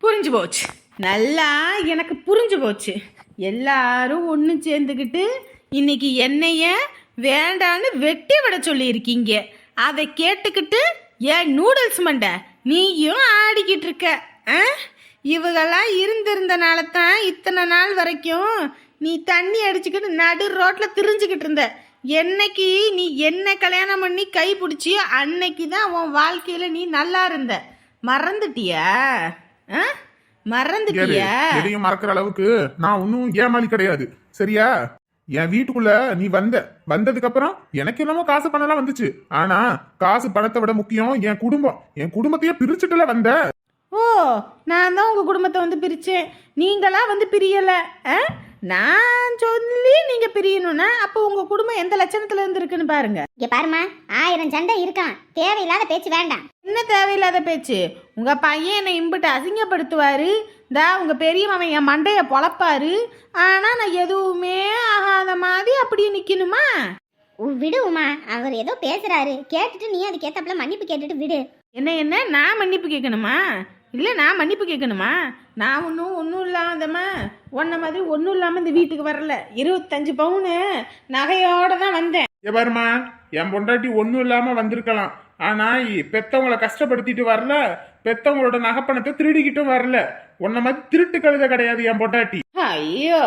புரிஞ்சு போச்சு. நல்லா எனக்கு புரிஞ்சு போச்சு. எல்லாரும் ஒன்று சேர்ந்துக்கிட்டு இன்னைக்கு என்னைய வேண்டான்னு வெட்டி விட சொல்லியிருக்கீங்க. அதை கேட்டுக்கிட்டு ஏன் நூடுல்ஸ் மண்டை நீயும் ஆடிக்கிட்டு இருக்க. இவங்கெல்லாம் இருந்திருந்தனால தான் இத்தனை நாள் வரைக்கும் நீ தண்ணி அடிச்சுக்கிட்டு நடு ரோட்ல திரிஞ்சுக்கிட்டு இருந்த. என்னைக்கு நீ என்ன கல்யாணம் பண்ணி கை பிடிச்சி அன்னைக்கு தான் உன் வாழ்க்கையில நீ நல்லா இருந்த. மறந்துட்டியா? மறந்துட்டியா? எதையும் மறக்கிற அளவுக்கு நான் ஒன்னும் ஏமாளி கிடையாது, சரியா? என் வீட்டுக்குள்ள நீ வந்ததுக்கு அப்புறம் எனக்கு என்னமோ காசு பணம்லாம் வந்துச்சு. ஆனா காசு பணத்தை விட முக்கியம் என் குடும்பம். என் குடும்பத்தையே பிரிச்சுட்டுல வந்த. ஓ, நான் தான் உங்க குடும்பத்தை வந்து பிரிச்சேன், நீங்களா வந்து பிரியல. நான் சொல்லி நீங்க பிரியணும்னா அப்போ உங்க குடும்பம் எந்த லட்சணத்துல இருந்து இருக்குன்னு பாருங்க. இங்க பாருமா, 1000 சண்டை இருக்கான். தேவையில்லாத பேச்சு வேண்டாம். என்ன தேவையில்லாத பேச்சு? உங்க பையன் என்னை இம்பிட்டு அசிங்கப்படுத்துவாரு, உங்க பெரிய மாமன் என் மண்டைய பொழப்பாரு. ஆனா நான் எதுவுமே ஆகாத மாதிரி அப்படியே நிக்கணுமா? விடு உமா, அவர் ஏதோ பேசுறாரு, கேட்டுட்டு நீ அதுக்கேத்தாப்புல மன்னிப்பு கேட்டுட்டு விடு. என்ன நான் மன்னிப்பு கேட்கணுமா? இல்லை, நான் மன்னிப்பு கேட்கணுமா? நான் ஒன்றும் இல்லாதம்மா ஒன்ன மாதிரி ஒன்றும் இல்லாமல் இந்த வீட்டுக்கு வரல. 25 பவுனு நகையோட தான் வந்தேன். பாருமா, என் பொண்டாட்டி ஒன்னும் இல்லாம வந்திருக்கலாம். ஆனா பெத்தவங்களை கஷ்டப்படுத்திட்டு வரல, பெத்தவங்களோட நகைப்பணத்தை திருடிக்கிட்டும் வரல. உன்ன மாதிரி திருட்டு கழுத கிடையாது என் பொண்டாட்டி. ஐயோ,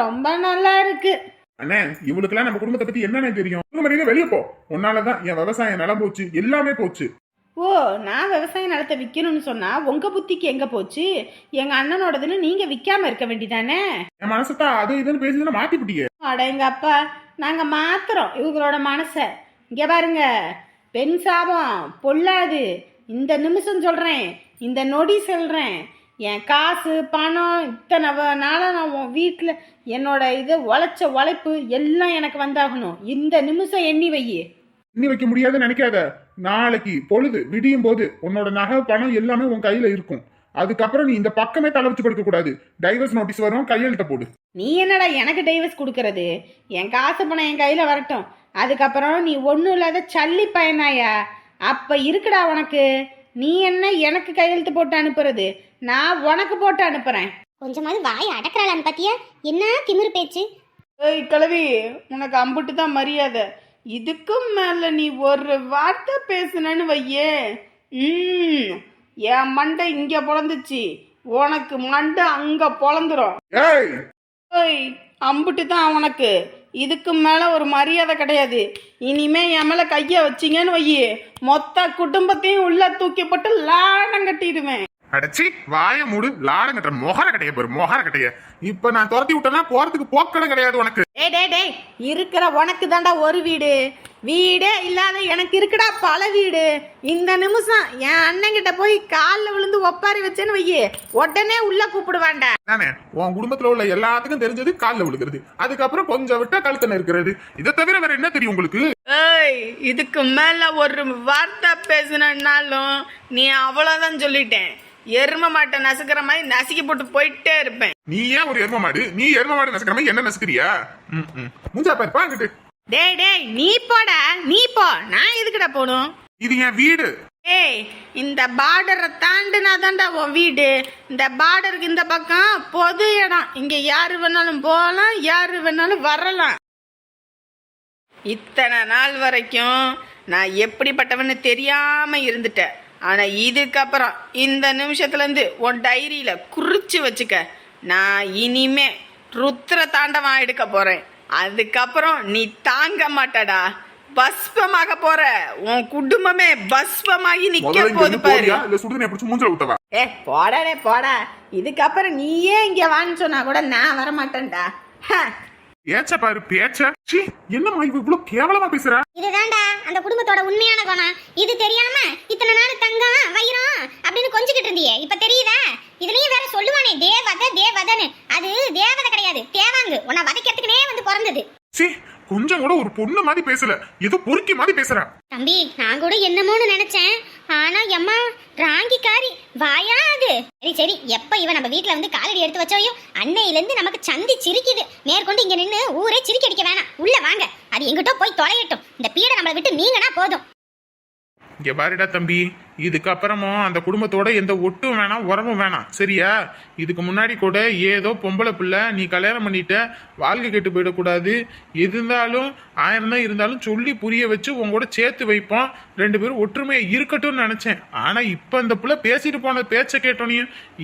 ரொம்ப நல்லா இருக்கு. அண்ணே, இவளுக்கெல்லாம் நம்ம குடும்பத்தை பத்தி என்னன்னு தெரியும்? வெளியே போ. உன்னாலதான் என் விவசாயம் நிலம் போச்சு, எல்லாமே போச்சு. ஓ, நான் விவசாய நிலத்தை விற்கணும்னு சொன்னா உங்க புத்திக்கு எங்க போச்சு? எங்க அண்ணனோடதுன்னு நீங்க விற்காம இருக்க வேண்டியதானே? என் மனசத்தான் அது இதுன்னு பேசி மாத்தி விட்டீங்க. அட எங்க அப்பா, நாங்க மாத்திரம் இவங்களோட மனச. இங்க பாருங்க, பெண் சாபம் பொல்லாது. இந்த நிமிஷம் சொல்றேன், இந்த நொடி சொல்றேன். என் காசு பணம் இத்தனை நாளாக நான் உன் வீட்டில் என்னோட இது உழைப்பு எல்லாம் எனக்கு வந்தாகணும். இந்த நிமிஷம் எண்ணி வையே. எண்ணி வைக்க முடியாதுன்னு நினைக்காத. நாளைக்கு பொழுது விடியும் போது உன்னோட நகை பணம் எல்லாமே உன் கையில இருக்கும். அதுக்கப்புறம் நீ இந்த பக்கமே தலை வச்சு கொடுக்க கூடாது. டைவர்ஸ் நோட்டீஸ் வரும், கையெழுத்த போடு. நீ என்னடா எனக்கு டைவர்ஸ் கொடுக்கறது? என் காசு பணம் என் கையில வரட்டும். அதுக்கப்புறம் நீ ஒன்றும் இல்லாத சல்லி பயனாயா? அப்ப இருக்குடா உனக்கு. நீ என்ன எனக்கு கையெழுத்து போட்டு அனுப்புறது? நான் உனக்கு போட்டு அனுப்புறேன். கொஞ்சமாவது வாய் அடக்குறாளான்னு பாத்தியா? என்ன திமிரு பேச்சு? ஏய் கிழவி, உனக்கு அம்புட்டு தான் மரியாதை. இதுக்கும் மேல நீ ஒரு வார்த்தை பேசுனன்னு வையே, என் மண்டை இங்க பொழந்துச்சு, உனக்கு மண்டை அங்க பொழந்துரும். ஏய், அம்புட்டு தான் உனக்கு. இதுக்கு மேல ஒரு மரியாதை கிடையாது. இனிமே என் மேல கைய வச்சிங்கன்னு வையே, மொத்த குடும்பத்தையும் உள்ள தூக்கி போட்டு லாடம் கட்டிடுவேன். அடச்சி, வாய மூடு. லாடம் கட்டுற மொகர கடைய பாரு, மொகர கடைய. இப்ப நான் துரத்தி விட்டேன்னா போறதுக்கு போக்கடம் கிடையாது உனக்கு. டேய், இருக்கிற உனக்கு தாண்டா ஒரு வீடு, வீடே இல்லாத எனக்கு இருக்குடா பல வீடு. இந்த நிமிஷம் என் அண்ணன் கிட்ட போய் காலில் விழுந்து ஒப்பாரி வச்சேன்னு வையே, உடனே உள்ள கூப்பிடுவாண்டா. நானே உன் குடும்பத்துல உள்ள எல்லாத்துக்கும் தெரிஞ்சது காலில் விழுகிறது, அதுக்கப்புறம் கொஞ்சம் விட்டா கழுத்தன இருக்கிறது. இதை தவிர வேற என்ன தெரியும் உங்களுக்கு? ஏய், இதுக்கு மேல ஒரு வார்த்தை பேசினாலும் நீ அவ்வளவுதான் சொல்லிட்டேன். எரும மாட்டை நசுக்கிற மாதிரி நசுக்கி போட்டு போயிட்டே இருப்பேன். நீ ஏன் ஒரு எரும மாடு? நீ எரும மாடு நசுக்கிற மாதிரி என்ன நசுக்கிறியா? முஞ்சா பாரு, பாங்கிட்டு. டேய், நீ போடா, நீ போ. நான் எதுக்குடா போகணும்? இது என் வீடு. ஏய், இந்த பார்டரை தாண்டினா தாண்டா உன் வீடு. இந்த பார்டருக்கு இந்த பக்கம் பொது இடம். இங்க யாரு வேணாலும் போகலாம், யாரு வேணாலும் வரலாம். இத்தனை நாள் வரைக்கும் நான் எப்படிப்பட்டவன்னு தெரியாம இருந்துட்டேன். ஆனா இதுக்கப்புறம் இந்த நிமிஷத்துல இருந்து உன் டைரியில குறிச்சு வச்சுக்க. நான் இனிமே ருத்ர தாண்டவம் எடுக்க போறேன். அதுக்கப்புறம் நீ தாங்க மாட்டடா, பஸ்பமாக போற. உன் குடும்பமே பஸ்பமாகி நிக்க போது பாரு. போடா. இதுக்கப்புறம் நீயே இங்க வான்னு சொன்னா கூட நான் வரமாட்டேன்டா. ஏச்ச பாரு பேச்ச. என்னம்மா இவ்வளவு கேவலமா பேசுற? இதுதான்டா அந்த குடும்பத்தோட உண்மையான குணம். இது தெரியாம இத்தனை நாள் தங்கம் வைரம் அப்படின்னு கொஞ்சிக்கிட்டு இருந்தியே, இப்ப தெரியுதா? இதுலயும் வேற சொல்லுவானே தேவதன்னு. அது தேவதை கிடையாது, தேவாங்கு. உன்னை வதைக்கிறதுக்குனே வந்து பிறந்தது. கொஞ்சம் கூட ஒரு பொண்ணு மாதிரி பேசல, ஏதோ பொறுக்கி மாதிரி பேசுற. தம்பி, நான் கூட என்னமோன்னு நினைச்சேன். ஆனா எம்மா ராங்கிக்காரி வாயா அது. சரி, எப்ப இவன் நம்ம வீட்டுல வந்து காலடி எடுத்து வச்சோயோ அன்னையில இருந்து நமக்கு சந்தி சிரிக்குது. மேற்கொண்டு இங்க நின்று ஊரே சிரிக்க அடிக்க வேணாம். உள்ள வாங்க, அது எங்கிட்ட போய் தொலையட்டும். இந்த பீடை நம்மளை விட்டு நீங்கன்னா போதும். இங்க பாருடா தம்பி, இதுக்கப்புறமும் அந்த குடும்பத்தோட எந்த ஒட்டும் வேணாம், உறவும் வேணாம், சரியா? இதுக்கு முன்னாடி கூட ஏதோ பொம்பளை பிள்ளை நீ கல்யாணம் பண்ணிட்ட, வாழ்க்கை கெட்டு போயிடக்கூடாது, எது இருந்தாலும் 1000 தான் இருந்தாலும் சொல்லி புரிய வச்சு உங்களோட சேர்த்து வைப்போம், 2 பேரும் ஒற்றுமையா இருக்கட்டும்னு நினைச்சேன். ஆனா இப்ப இந்த பிள்ளை பேசிட்டு போன பேச்சை கேட்டோன்னே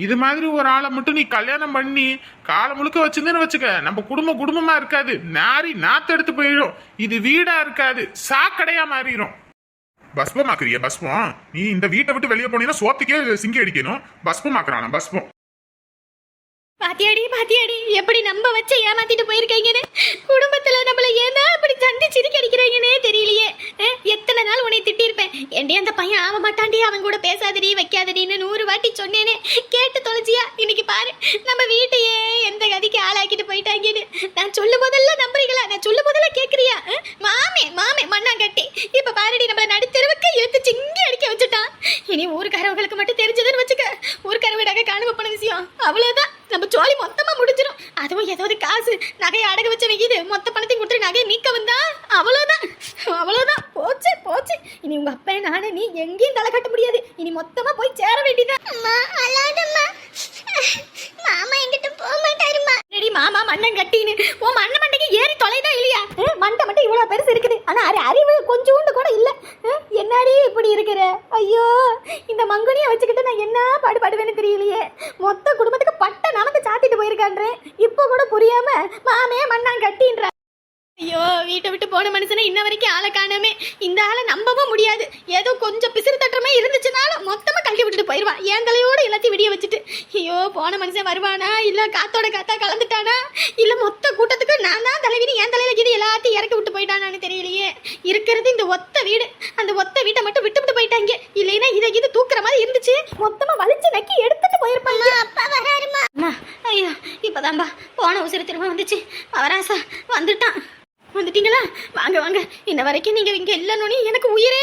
இது மாதிரி ஒரு ஆளை மட்டும் நீ கல்யாணம் பண்ணி காலம் முழுக்க வச்சிருந்தேன்னு வச்சுக்க, நம்ம குடும்பமா இருக்காது, நாரி நாத்தெடுத்து போயிடும், இது வீடா இருக்காது, சாக்கடையா மாறிடும். பஸ்பமாக்குறிய பஸ்பம், நீ இந்த வீட்டை விட்டு வெளியே போனீங்கன்னா சோத்துக்கே சிங்கி அடிக்கணும். பஸ்பமாக்குறானா பஸ்பம். பாத்தியாடி எப்படி நம்ப வச்சு ஏமாத்திட்டு போயிருக்கீங்கன்னு. குடும்பத்துல நம்மள ஏன்னா அப்படி சண்டி சிரிக்க அடிக்கிறாங்கன்னே தெரியலையே. எத்தனை நாள் உன்னை திட்டிருப்பேன், ஏண்டி அந்த பையன் ஆக மாட்டாண்டி, அவன் கூட பேசாதடி வைக்காதடின்னு 100 வாட்டி சொன்னேனே, கேட்டு தொலைச்சியா? இன்னைக்கு பாரு நம்ம வீட்டையே எந்த கதிக்கு ஆளாக்கிட்டு போயிட்டாங்கன்னு. நான் சொல்லும் போதெல்லாம் நம்புறீங்களா? நான் சொல்லும் போதெல்லாம் கேக்குறியா? மாமே மண்ணாங்கட்டி இப்ப பாருடி நம்மள நடுத்தெருவுக்கு இழுத்து சிங்கி அடிக்க வச்சுட்டான். இனி ஊருக்காரவங்களுக்கு மட்டும் தெரிஞ்சதுன்னு வச்சுக்க, ஊருக்கார வீடாக காணும போன விஷயம் அவ்வளவுதான், நம்ம ஜோலி மொத்தமா முடிஞ்சிடும். அதுவும் ஏதாவது காசு நகையை அடகு வச்ச வைக்கிது, மொத்த பணத்தையும் கொடுத்து நகையை நீக்க வந்தா அவ்வளவுதான் போச்சு. இனி உங்க அப்பா நானே நீ எங்கேயும் தலை கட்ட முடியாது, இனி மொத்தமா போய் சேர வேண்டியதான். மாமா எங்கிட்ட போக மாட்டாருமா. ரெடி மாமா மண்ணன் கட்டின்னு உன் மண்ண மண்டைக்கு ஏறி தொலைதா இல்லையா? மண்டை மட்டும் இவ்வளவு பெருசு இருக்குது, ஆனா அறிவு கொஞ்சோண்டு கூட இல்ல. என்னடி இப்படி இருக்கிற? ஐயோ, இந்த மங்குனியை வச்சுக்கிட்டு நான் என்ன பாடுபடுவேன்னு தெரியலையே. மொத்த குடும்பத்துக்கு பட்ட நமக்கு சாத்திட்டு போயிருக்கான்றேன், இப்போ கூட புரியாம மாமே மண்ணான் கட்டின்ற. ஐயோ, வீட்டை விட்டு போன மனுஷனை இன்ன வரைக்கும் ஆளை காணாமே. இந்த ஆளை நம்பவும் முடியாது. ஏதோ கொஞ்சம் பிசிறு தட்டுறமே இருந்துச்சுனாலும் மொத்தமா கழட்டி விட்டுட்டு போயிடுவான், என் தலையோட எல்லாத்தையும் விடிய வச்சுட்டு. ஐயோ, போன மனுஷன் வருவானா, இல்ல காத்தோட காத்தா கலந்துட்டானா, இல்ல மொத்த கூட்டத்துக்கு நான் தான் தலைவினி என் தலையில இது எல்லாத்தையும் இறக்கி விட்டு போயிட்டானான்னு தெரியலையே. இருக்கிறது இந்த ஒத்த வீடு, அந்த ஒத்த வீட்டை மட்டும் விட்டு போயிட்டாங்க. இல்லைன்னா இது தூக்குற மாதிரி இருந்துச்சு, மொத்தமா வலிச்சு நக்கி எடுத்துட்டு போயிருப்பாங்க. அப்பா வராருமா. ஐயோ, இப்பதான்பா போன உசிறு திரும்ப வந்துச்சு. அவராசா வந்துட்டீங்களா? வாங்க. இன்ன வரைக்கும் நீங்க இங்க இல்லன்னு எனக்கு உயிரே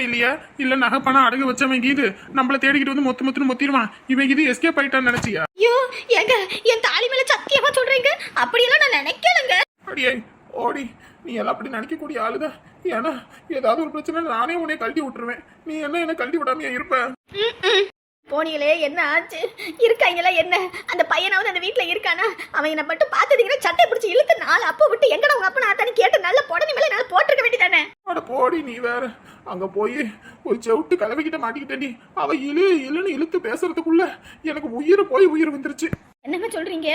இல்லையா? இல்ல நகை பணம் அடகு வச்சவங்க இது நம்மள தேடிக்கிட்டு வந்து மொத்தம் மொத்திடுவான். இவன் இது எஸ்கேப் ஆயிட்டான்னு நினைச்சியா? ஐயோ, ஏங்க என் தாலி மேல சத்தியமா சொல்றீங்க, அப்படியெல்லாம் நான் நினைக்கலங்க. அடியே ஓடி, நீ எல்லாம் அப்படி நினைக்கக்கூடிய ஆளுதான். ஏன்னா ஏதாவது ஒரு பிரச்சனை நானே உன்னை கழட்டி விட்டுருவேன், நீ என்ன கழட்டி விடாமையா இருப்ப? போனீங்களே, என்ன ஆச்சு? இருக்காங்களா என்ன? அந்த பையனாவது அந்த வீட்டுல இருக்கானா? அவன் என்ன மட்டும் பார்த்தீங்கன்னா சட்டை பிடிச்சி இழுத்து 4 அப்போ விட்டு எங்கடா உங்க அப்பா நான் கேட்டு நல்ல புடனி மேல நல்லா போட்டிருக்க வேண்டியதானே? அட போடி, நீ வேற. அங்க போய் ஒரு செவிட்டு கலவைக்கிட்ட மாட்டிக்கிட்டேன்டி. அவ இழுன்னு இழுத்து பேசுறதுக்குள்ள எனக்கு உயிர் வந்துருச்சு. என்னங்க சொல்றீங்க?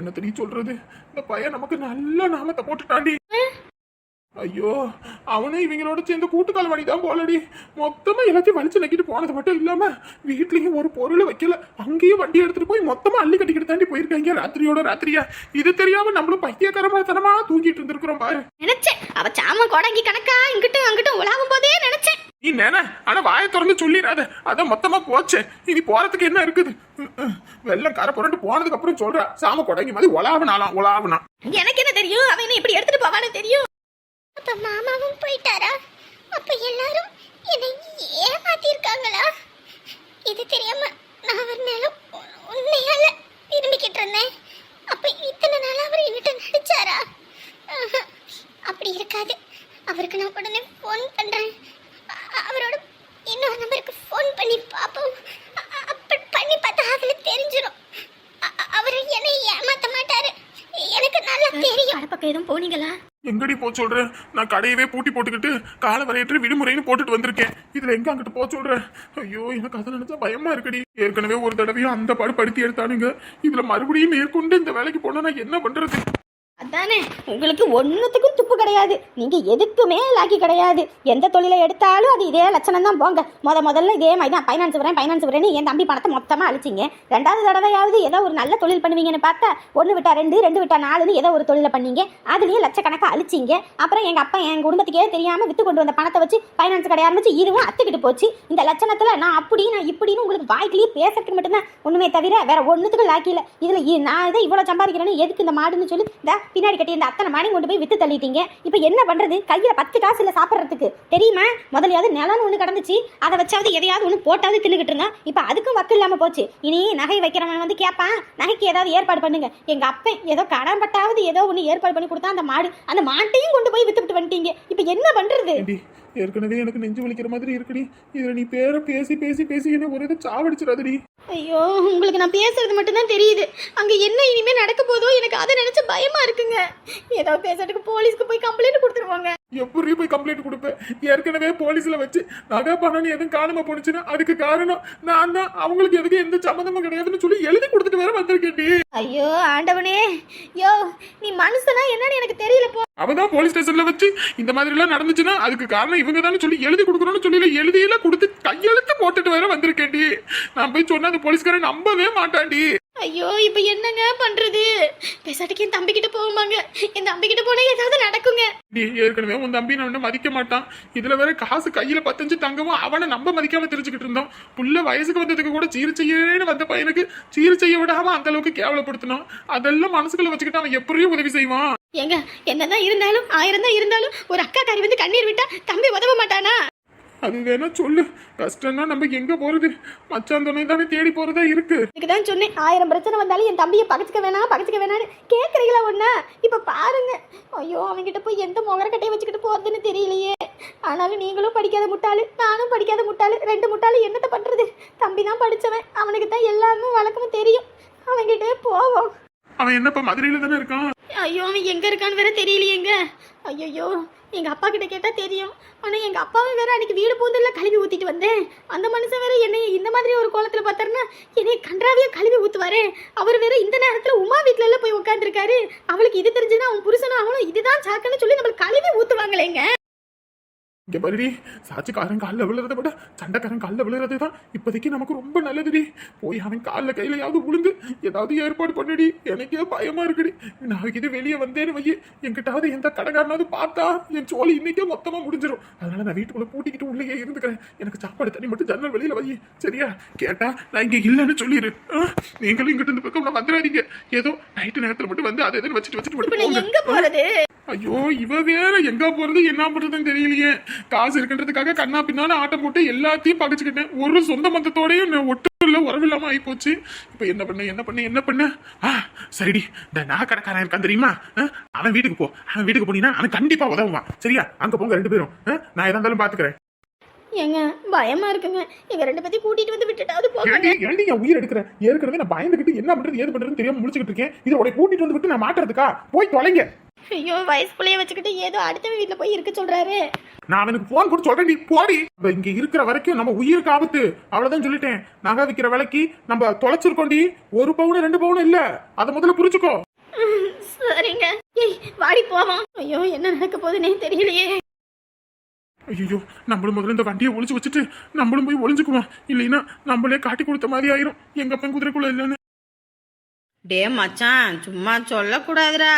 என்ன தெரியும் சொல்றது, இந்த பையன் நமக்கு நல்ல நாமத்தை போட்டுட்டாண்டி. ஐயோ, அவனும் இவங்களோட சேர்ந்து கூட்டுக்கால் வழிதான் போலடி. மொத்தமா எல்லாத்தையும் வலிச்சு நக்கிட்டு போனது மட்டும் இல்லாம வீட்லயும் ஒரு பொருளை வைக்கல, அங்கேயும் வண்டி எடுத்துட்டு போய் மொத்தமா அள்ளி கட்டிக்கிட்டு தாண்டி போயிருக்காங்க ராத்திரியா. இது தெரியாம நம்மளும் பைத்தியக்காரமா தூங்கிட்டு இருந்திருக்கிறோம் பாரு. நினைச்சேன் அவ சாம கோடங்கி கணக்கா இங்கிட்டும் அங்கிட்டும் உலாவும் போதே நினைச்சேன். நீ ஆனா வாயை திறந்து சொல்லிடாத, அதான் மொத்தமா போச்சே. இனி போறதுக்கு என்ன இருக்குது? வெள்ளம் கரை புரண்டு போனதுக்கு அப்புறம் சொல்ற சாம கொடங்கி மாதிரி உலாவனா. எனக்கு என்ன தெரியும், அவன் என்ன இப்படி எடுத்துட்டு போவானு தெரியும். அப்ப மாமாவும் போயிட்டாரா? அப்ப எல்லாரும் என்னை ஏமாத்திருக்காங்களா? இது தெரியாம நான் ஒரு நேரம் உண்மையால விரும்பிக்கிட்டு இருந்தேன். அப்ப இத்தனை நாள் அவர் என்கிட்ட நடிச்சாரா? அப்படி இருக்காது. அவருக்கு நான் உடனே போன் பண்றேன். அவரோட இன்னொரு நம்பருக்கு போன் பண்ணி பார்ப்போம். பண்ணி பார்த்தா அதுல தெரிஞ்சிடும். அவர் என்னை ஏமாத்த மாட்டாரு, எனக்கு நல்லா தெரியும். கடப்பக்கம் எதுவும் போனீங்களா? எங்கடி போ சொல்ற? நான் கடையவே பூட்டி போட்டுக்கிட்டு கால வரையற்ற விடுமுறைன்னு போட்டுட்டு வந்திருக்கேன். இதுல எங்க அங்கிட்டு போ சொல்ற? ஐயோ, எனக்கு அதை நினைச்சா பயமா இருக்குடி. ஏற்கனவே ஒரு தடவையும் அந்த பாடு படுத்தி எடுத்தானுங்க, இதுல மறுபடியும் மேற்கொண்டு இந்த வேலைக்கு போனா நான் என்ன பண்றது? அதானே, உங்களுக்கு ஒன்னுத்துக்கும் துப்பு கிடையாது, நீங்க எதுக்குமே லாக்கி கிடையாது. எந்த தொழிலை எடுத்தாலும் அது இதே லட்சணம் தான் போங்க. முதல்ல இதே மாதிரி தான் பைனான்ஸ் வரேன்னு என் தம்பி பணத்தை மொத்தமா அழிச்சிங்க. 2வது தடவையாவது ஏதோ ஒரு நல்ல தொழில் பண்ணுவீங்கன்னு பார்த்தா 1 விட்டா 2 விட்டா 4ன்னு ஏதோ ஒரு தொழிலை பண்ணீங்க, அதுலயும் லட்சக்கணக்கா அழிச்சிங்க. அப்புறம் எங்க அப்பா என் குடும்பத்துக்கே தெரியாம வித்து கொண்டு வந்த பணத்தை வச்சு பைனான்ஸ் கடை ஆரம்பிச்சு இதுவும் அத்துக்கிட்டு போச்சு. இந்த லட்சணத்துல நான் இப்படின்னு உங்களுக்கு வாய்க்கிலேயே பேசுறதுக்கு மட்டும்தான் ஒண்ணுமே தவிர வேற ஒன்னுத்துக்கும் லாக்கி இல்லை. இதுல நான் இதை இவ்வளவு சம்பாதிக்கிறேன்னு எதுக்கு இந்த மாடுன்னு சொல்லி பின்னாடி கட்டி இந்த அத்தனை மாடி கொண்டு போய் வித்து தள்ளிட்டீங்க. இப்போ என்ன பண்றது? கையில 10 காசு இல்ல சாப்பிட்றதுக்கு. தெரியுமா? முதலையாவது நிலம்னு ஒண்ணு கிடந்துச்சு, அதை வச்சாவது எதையாவது ஒண்ணு போட்டாவது தின்னுகிட்டு இருந்தா. இப்போ அதுக்கும் வக்கு இல்லாம போச்சு. இனி நகை வைக்கிறவன் வந்து கேட்பான், நகைக்கு ஏதாவது ஏற்பாடு பண்ணுங்க. எங்க அப்பன் ஏதோ கடன் பட்டாவது ஏதோ ஒண்ணு ஏற்பாடு பண்ணி கொடுத்தா அந்த மாட்டையும் கொண்டு போய் வித்துட்டு வந்துட்டீங்க. இப்போ என்ன பண்றது? ஏற்கனவே எனக்கு நெஞ்சு வலிக்கிற மாதிரி இருக்குடி. இதுல நீ பேரை பேசி பேசி பேசி என்ன ஒரு இது சாவடிச்சிடாதடி. ஐயோ, உங்களுக்கு நான் பேசுறது மட்டும்தான் தெரியுது. அங்க என்ன இனிமே நடக்க போதோ எனக்கு அதை நினைச்சு பயமா இருக்குங்க. ஏதோ பேசுறதுக்கு போலீஸ்க்கு போய் கம்ப்ளைண்ட் கொடுத்துருவாங்க. எப்படி போய் கம்ப்ளைண்ட் கொடுப்பேன்? ஏற்கனவே போலீஸ்ல வச்சு நகை பணம் எதுவும் காணாம போனுச்சுன்னா அதுக்கு காரணம் நான் தான். அவங்களுக்கு எதுக்கு எந்த சம்மந்தமும் கிடையாதுன்னு சொல்லி எழுதி கொடுத்துட்டு வேற வந்திருக்கேன்டி. ஐயோ ஆண்டவனே, யோ நீ மனுஷனா என்னன்னு எனக்கு தெரியல போ. அவதான் போலீஸ் ஸ்டேஷன்ல வச்சு இந்த மாதிரி எல்லாம் நடந்துச்சுன்னா அதுக்கு காரணம் இவங்க தானே சொல்லி எழுதி கொடுக்கணும்னு சொல்லி எழுதியில கொடுத்து கையெழுத்து போட்டுட்டு வேற வந்திருக்கேன்டி. நான் போய் சொன்னா அந்த போலீஸ்காரன் நம்பவே மாட்டான்டி. ஐயோ இப்ப என்னங்க பண்றது? பேசாட்டுக்கு என் தம்பி கிட்ட போவாங்க. என் தம்பி கிட்ட போனா ஏதாவது நடக்குங்க. ஏற்கனவே உன் தம்பி நான் மதிக்க மாட்டான். இதுல வேற காசு கையில 10 தங்கவும் அவனை நம்ப மதிக்காம தெரிஞ்சுக்கிட்டு இருந்தோம். புள்ள வயசுக்கு வந்ததுக்கு கூட சீர் செய்யன்னு வந்த பையனுக்கு சீர் செய்ய விடாம அந்த அளவுக்கு கேவலப்படுத்தணும். அதெல்லாம் மனசுக்குள்ள வச்சுக்கிட்டு அவன் எப்படியும் உதவி செய்வான். ஏங்க என்னதான் இருந்தாலும் 1000 தான் இருந்தாலும் ஒரு அக்கா காரி வந்து கண்ணீர் விட்டா தம்பி உதவ மாட்டானா? அது வேணா சொல்லு. கஷ்டம்னா நம்ம எங்க போறது? மச்சான் துணை தானே தேடி போறதா இருக்கு. இதுக்குதான் சொன்னேன், 1000 பிரச்சனை வந்தாலும் என் தம்பியை பகச்சுக்க வேணான்னு கேட்கறீங்களா ஒண்ணா? இப்ப பாருங்க. ஐயோ அவன்கிட்ட போய் எந்த முகரக்கட்டையை வச்சுக்கிட்டு போறதுன்னு தெரியலையே. ஆனாலும் நீங்களும் படிக்காத முட்டாளு, நானும் படிக்காத முட்டாளு, 2 முட்டாளு. என்னத்த பண்றது? தம்பி தான் படிச்சவன், அவனுக்கு தான் எல்லாமே வழக்கமும் தெரியும். அவன்கிட்ட போவோம். அவன் என்னப்பா மதுரையில தானே இருக்கான்? ஐயோ அவன் எங்க இருக்கான்னு வேற தெரியலையேங்க. ஐயோ எங்க அப்பா கிட்ட கேட்டா தெரியும். ஆனா எங்க அப்பாவும் வேற அன்னைக்கு வீடு பூந்தல்ல கழுவி ஊத்திட்டு வந்தேன். அந்த மனுஷன் வேற என்னை இந்த மாதிரி ஒரு கோலத்துல பார்த்தாருன்னா என்னைய கன்றாவியா கழுவி ஊத்துவாரு. அவர் வேற இந்த நேரத்துல உமா வீட்டுல எல்லாம் போய் உட்காந்துருக்காரு. அவளுக்கு இது தெரிஞ்சுன்னா அவன் புருஷனும் அவனும் இதுதான் சாக்குன்னு சொல்லி நம்மளுக்கு கழுவி ஊத்துவாங்களேங்க. இங்க பாருடி, சாட்சிக்காரன் காலில் விழுறதை விட சண்டைக்காரன் காலில் விழுறது தான் இப்போதைக்கு நமக்கு ரொம்ப நல்லதுடி. போய் அவன் காலில் கையிலையாவது விழுந்து ஏதாவது ஏற்பாடு பண்ணுடி. எனக்கே பயமா இருக்குடி. நாளைக்கு இது வெளியே வந்தேன்னு வையி, என்கிட்டாவது எந்த கடைக்காரனாவது பார்த்தா என் சோழி இன்னைக்கே மொத்தமா முடிஞ்சிடும். அதனால நான் வீட்டுக்குள்ள பூட்டிக்கிட்டு உள்ளே இருந்துக்கிறேன். எனக்கு சாப்பாடு தண்ணி மட்டும் ஜன்னல் வெளியில வை. சரியா? கேட்டா நான் இங்க இல்லைன்னு சொல்லிடு. நீங்களும் இங்கிட்ட இருந்து பக்கம் வந்துடாதீங்க. ஏதோ நைட்டு நேரத்துல மட்டும் வந்து அதை எதுன்னு வச்சுட்டு எங்க போறது? ஐயோ இவ வேற எங்க போறது என்ன பண்றதுன்னு தெரியலையே. காசு இருக்குன்றதுக்காக கண்ணா பின்னால ஆட்டம் போட்டு எல்லாத்தையும் பகைச்சுக்கிட்டேன். ஒரு சொந்த மந்தத்தோடயும் ஒட்டு இல்ல உறவில்லாம ஆகி போச்சு. இப்ப என்ன பண்ண சரிடி, இந்த நகை கடைக்காரன் இருக்கான் தெரியுமா? அவன் வீட்டுக்கு போனீங்கன்னா அவன் கண்டிப்பா உதவுவான். சரியா? அங்க போங்க 2 பேரும். நான் எதா இருந்தாலும் பாத்துக்கிறேன். ஏங்க பயமா இருக்குங்க. எங்க 2 பேத்தையும் கூட்டிட்டு வந்து விட்டுட்டாவது போங்க. ஏண்டி என் உயிர் எடுக்கிறேன்? ஏற்கனவே நான் பயந்துகிட்டு என்ன பண்றது ஏது பண்றதுன்னு தெரியாம முடிச்சுக்கிட்டு இருக்கேன். இதை உடைய கூட்டிட்டு வந்து விட்டு நான் மாட்டுறதுக்கா? போய் தொலைங்க. ஐயோ வயசுக்குள்ளேயே வச்சுக்கிட்டு ஏதோ அடுத்த வீட்டுல போய் இருக்க சொல்றாரு. நான் அவனுக்கு போன் போட்டு சொல்றேன், போடி. இங்க இருக்கிற வரைக்கும் நம்ம உயிருக்கு ஆபத்து. அவ்வளவுதான் சொல்லிட்டேன். நகை விற்கிற விலைக்கு நம்ம தொலைச்சிருக்கோண்டி. 1 பவுன் 2 பவுன் இல்ல. அதை முதல்ல புரிஞ்சுக்கோ. சரிங்க. ஏய் வாடி போவோம். ஐயோ என்ன நடக்க போகுதுன்னே தெரியலையே. ஐயோ நம்மளும் முதல்ல இந்த வண்டியை ஒளிச்சு வச்சுட்டு நம்மளும் போய் ஒளிஞ்சுக்குவோம். இல்லைன்னா நம்மளே காட்டி கொடுத்த மாதிரி ஆயிரும். எங்க அப்பன் குதிரைக்குள்ள இல்லைன்னு. டே மச்சான், சும்மா சொல்லக்கூடாதுடா.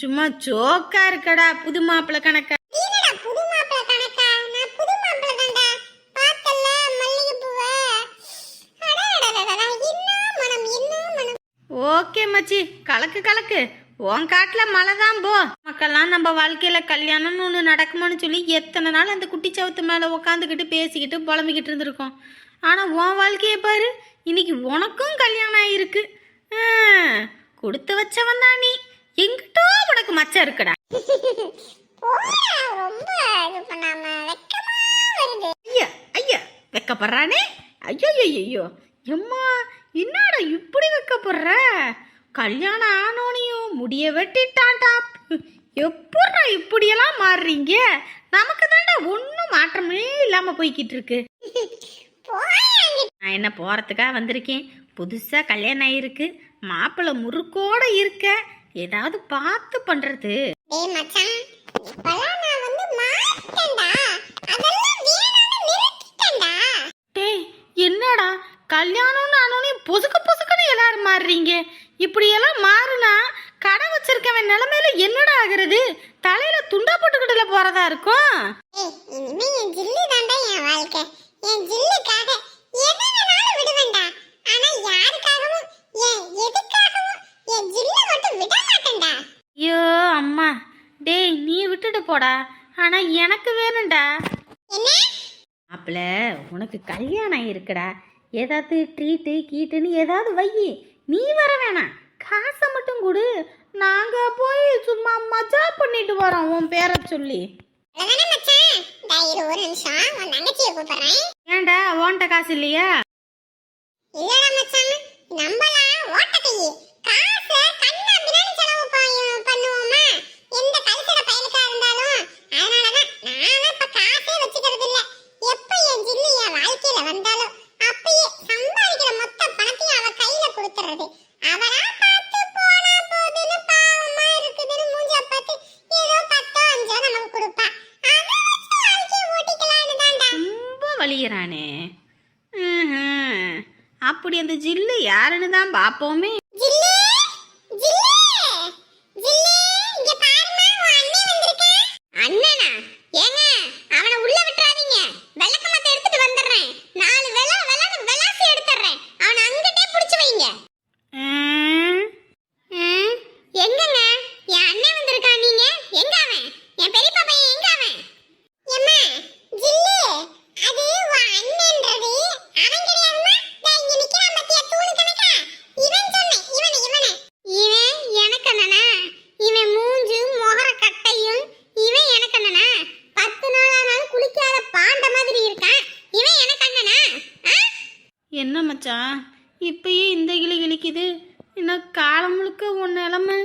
சும்மா ஜோக்கா இருக்கடா. புது மாப்பிள்ள கணக்கா? ஓகே மச்சி, கலக்கு. உன் காட்டுல மழை தான் போ. மக்கள்லாம் நம்ம வாழ்க்கையில கல்யாணம்னு ஒன்று நடக்குமான்னு சொல்லி எத்தனை நாள் அந்த குட்டி சவுத்து மேல உட்காந்துக்கிட்டு பேசிக்கிட்டு புலம்பிக்கிட்டு இருந்திருக்கோம். ஆனா உன் வாழ்க்கையை பாரு, இன்னைக்கு உனக்கும் கல்யாணம் ஆயிருக்கு. கொடுத்து வச்சவன் தான் நீ. எங்கிட்டோ உனக்கு மச்சம் இருக்குடா. ஐயா வெக்கப்படுறானே. ஐயோ எம்மா, என்னடா இப்படி வெக்கப்படுற? கல்யாணம் ஆனோனையும் முடிய வெட்டிட்டான்டா. எப்படா இப்படியெல்லாம் மாறுறீங்க? நமக்கு தாண்டா ஒன்றும் மாற்றமே இல்லாம போய்கிட்டு இருக்கு. நான் என்ன போறதுக்காக வந்திருக்கேன். புதுசா கல்யாணம் ஆயிருக்கு, மாப்பிள்ளை முறுக்கோட இருக்க. ஏதாவது பார்த்து பண்றது. டேய் என்னடா கல்யாணம்னு ஆனோனே பொசுக்குன்னு எல்லாரும் மாறுறீங்க. இப்படியெல்லாம் மாறுனா கடை வச்சிருக்கவன் நிலைமையில என்னடா ஆகுறது? தலையில துண்டா போட்டுக்கிட்டுல போறதா இருக்கும். இனிமே என் ஜில்லு தாண்டா என் வாழ்க்கை. என் ஜில்லுக்காக எதை வேணாலும் விடுவேன்டா. ஆனா யாருக்காகவும் எதுக்காகவும் என் ஜில்ல மட்டும் விட மாட்டேன்டா. ஐயோ வச்சுக்கோடா, ஆனா எனக்கு வேணும்டா. என்ன மாப்பிள, உனக்கு கல்யாணம் இருக்குடா, ஏதாவது ட்ரீட்டு கீட்டுன்னு ஏதாவது வை. நீ வர வேணாம், காசை மட்டும் கொடு, நாங்க போய் சும்மா மஜா பண்ணிட்டு வரோம் உன் பேரை சொல்லி. அதானே மச்சான். இரு ஒரு நிமிஷம் உன் தங்கச்சியை கூப்பிடுறேன். ஏன்டா உன்கிட்ட காசு இல்லையா? இல்லடா மச்சான், நம்மலாம் ஓட்ட கையி. காசு கண்ணா பின்னாடி செலவு பண்ணுவோமா? எந்த கல்சட பயலுக்கா இருந்தாலும். அதனாலதான் நானும் இப்ப காசே வச்சுக்கிறது இல்ல. எப்ப என் ஜில்லி என் வாழ்க்கையில வந்தாலும் அப்பயே சம்பாதிக்கிற மொத்த பணத்தையும் அவ கையில கொடுத்துறது. அவளா பார்த்து போனா போதுன்னு பாவமா இருக்குதுன்னு மூஞ்ச பார்த்து ஏதோ 10 5 நமக்கு கொடுப்பா. அதை வச்சு வாழ்க்கையை ஓட்டிக்கலான்னு தான்டா. ரொம்ப வலிகிறானே. அப்படி அந்த ஜில்லு யாருன்னு தான் பார்ப்போமே. ஜில்லி ஜில்லி ஜில்லி இங்க பாருமா, உன் அண்ணன் வந்திருக்கேன். அண்ணனா? ஏங்க அவனை உள்ள விட்டுறாதீங்க. விளக்கமாத்த எடுத்துட்டு வந்துடுறேன். 4 விளாசி எடுத்துறேன். அவனை அங்கட்டே புடிச்சு வைங்க. எங்கங்க என் அண்ணன் வந்திருக்கான்? நீங்க எங்க அவன்? என் பெரியப்பா பையன் எங்க அவன்? எம்மா ஜில்லி, அது உன் அண்ணன்றது அவன் கிடையாதுமா. இங்க நிக்கிறான் பத்தியா தூணு கணக்கா? இவன் சொன்னேன், இவன் எனக்கு அண்ணனா? இவன் மூஞ்சு முகர கட்டையும் இவன் எனக்கு அண்ணனா? 10 நாள் ஆனாலும் குளிக்காத பாண்ட மாதிரி இருக்கான். இவன் எனக்கு அண்ணனா? என்ன மச்சான், இப்பயே இந்த கிளி கிளிக்குது, இன்னும் காலம் முழுக்க உன் நிலமை.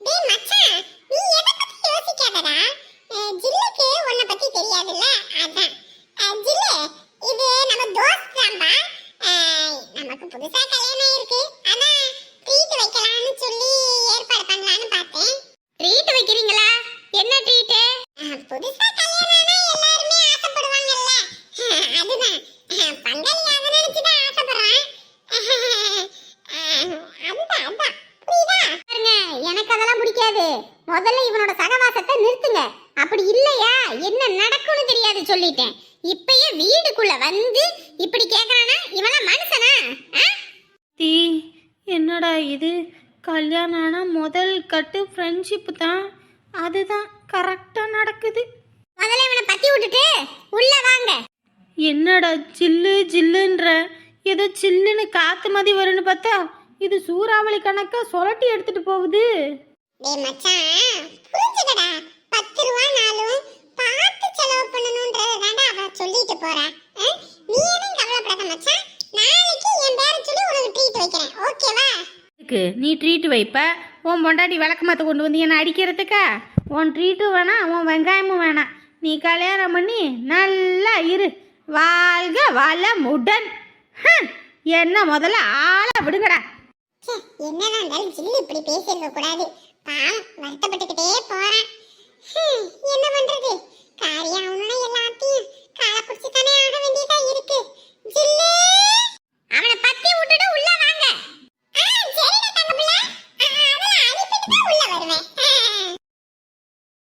டேய் மச்சான், நீ எதை பத்தி யோசிக்காதடா. ஜில்லுக்கு உன்னை பத்தி தெரியாதுல்ல, அதான். ஜில்லு, இது நம்ம தோஸ்த் தான்பா. நமக்கு புதுசா கல்யாணம் இருக்கு, ஆனா ட்ரீட் வைக்கலாம்னு சொல்லி ஏற்பாடு பண்ணலாம்னு பார்த்தேன். ட்ரீட் வைக்கிறீங்களா? என்ன ட்ரீட்? புதுசா கல்யாணம்னா எல்லாருமே ஆசைப்படுவாங்கல்ல, அதுதான். பங்காளி அதை நினைச்சு தான் ஆசைப்படுறேன். அதுதான் புரியுதா? பாருங்க, எனக்கு அதெல்லாம் பிடிக்காது. முதல்ல இவனோட சகவாசத்தை நிறுத்துங்க. அப்படி இல்லையா என்ன நடக்கும்னு தெரியாது சொல்லிட்டேன். இப்பயே வீடுக்குள்ள வந்து இப்படி கேக்குறானா? இவெல்லாம் மனுஷனா? தீ, என்னடா இது, கல்யாணம் ஆனா முதல் கட்டு ஃப்ரெண்ட்ஷிப் தான், அதுதான் கரெக்டாக நடக்குது. முதல்ல இவனை பத்தி விட்டுட்டு உள்ள வாங்க. என்னடா ஜில்லு ஜில்லுன்ற, ஏதோ சில்லுன்னு காத்து மாதிரி வரும்னு பார்த்தா இது சூறாவளி கணக்கா சொலட்டி எடுத்துட்டு போகுது. டேய் மச்சான், புரிஞ்சுக்கடா. 10 ரூபாய்னாலும் பார்த்து செலவு பண்ணணும்ன்றதாண்டா அவ சொல்லிட்டு போறா. நீ எதுவும் கவலைப்படாத மச்சான். நாளைக்கு என் பேரை சொல்லி உனக்கு ட்ரீட் வைக்கிறேன், ஓகேவா? நீ ட்ரீட்டு வைப்ப, உன் பொண்டாட்டி விளக்கமாத்த கொண்டு வந்து என்ன அடிக்கிறதுக்கா? உன் ட்ரீட்டும் வேணாம், உன் வெங்காயமும் வேணாம். நீ கல்யாணம் பண்ணி நல்லா இரு, வாழ்க வளமுடன். என்ன முதல்ல ஆள விடுங்கடா. என்னதான் இருந்தாலும் ஜில்லு இப்படி பேசியிருக்க கூடாது. பாவம் வருத்தப்பட்டுக்கிட்டே போறேன். என்ன பண்றது? காரியம் அவனோட எல்லாத்தையும் காலை பிடிச்சு தானே ஆக வேண்டியதா இருக்கு. ஜில்லு, அவனை பத்தி விட்டுட்டு உள்ள வாங்க.